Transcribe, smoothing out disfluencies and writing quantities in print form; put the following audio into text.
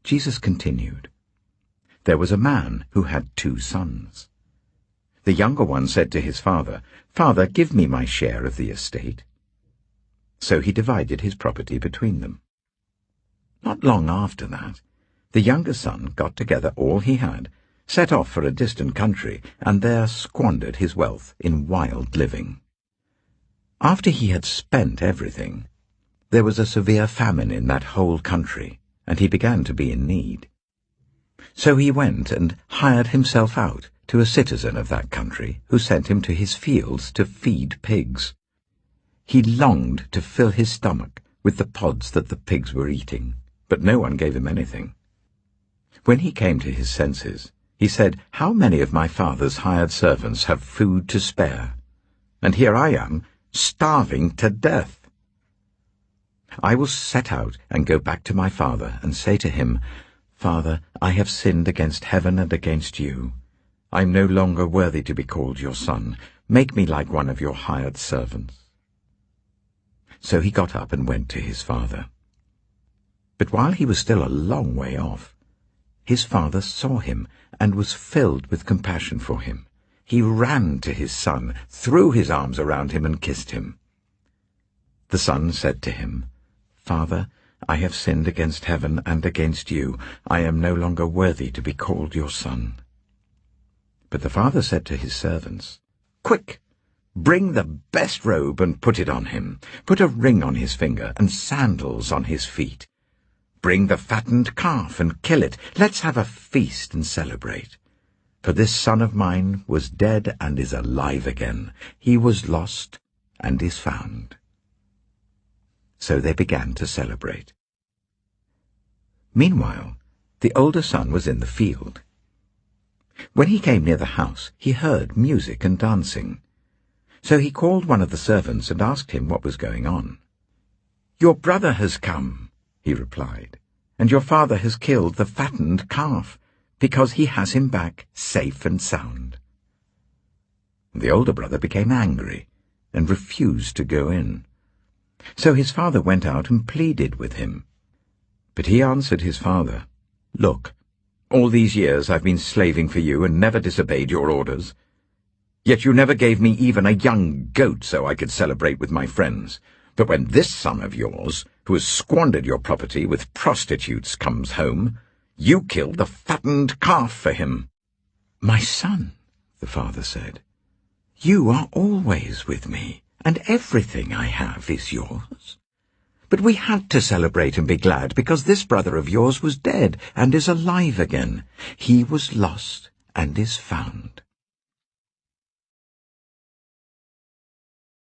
Jesus continued, "There was a man who had 2 sons. The younger one said to his father, 'Father, give me my share of the estate.' So he divided his property between them. Not long after that, the younger son got together all he had, set off for a distant country, and there squandered his wealth in wild living. After he had spent everything, there was a severe famine in that whole country, and he began to be in need. So he went and hired himself out to a citizen of that country, who sent him to his fields to feed pigs. He longed to fill his stomach with the pods that the pigs were eating, but no one gave him anything. When he came to his senses, he said, 'How many of my father's hired servants have food to spare? And here I am, starving to death. I will set out and go back to my father and say to him, Father, I have sinned against heaven and against you. I am no longer worthy to be called your son. Make me like one of your hired servants.' So he got up and went to his father. But while he was still a long way off, his father saw him and was filled with compassion for him. He ran to his son, threw his arms around him and kissed him. The son said to him, 'Father, I have sinned against heaven and against you. I am no longer worthy to be called your son.' But the father said to his servants, 'Quick! Bring the best robe and put it on him. Put a ring on his finger and sandals on his feet. Bring the fattened calf and kill it. Let's have a feast and celebrate. For this son of mine was dead and is alive again. He was lost and is found.' So they began to celebrate. Meanwhile, the older son was in the field. When he came near the house, he heard music and dancing. So he called one of the servants and asked him what was going on. 'Your brother has come,' he replied, 'and your father has killed the fattened calf, because he has him back safe and sound.' The older brother became angry and refused to go in. So his father went out and pleaded with him. But he answered his father, 'Look, all these years I've been slaving for you and never disobeyed your orders. Yet you never gave me even a young goat so I could celebrate with my friends. But when this son of yours, who has squandered your property with prostitutes, comes home, you killed the fattened calf for him.' 'My son,' the father said, 'you are always with me, and everything I have is yours. But we had to celebrate and be glad, because this brother of yours was dead and is alive again. He was lost and is found.'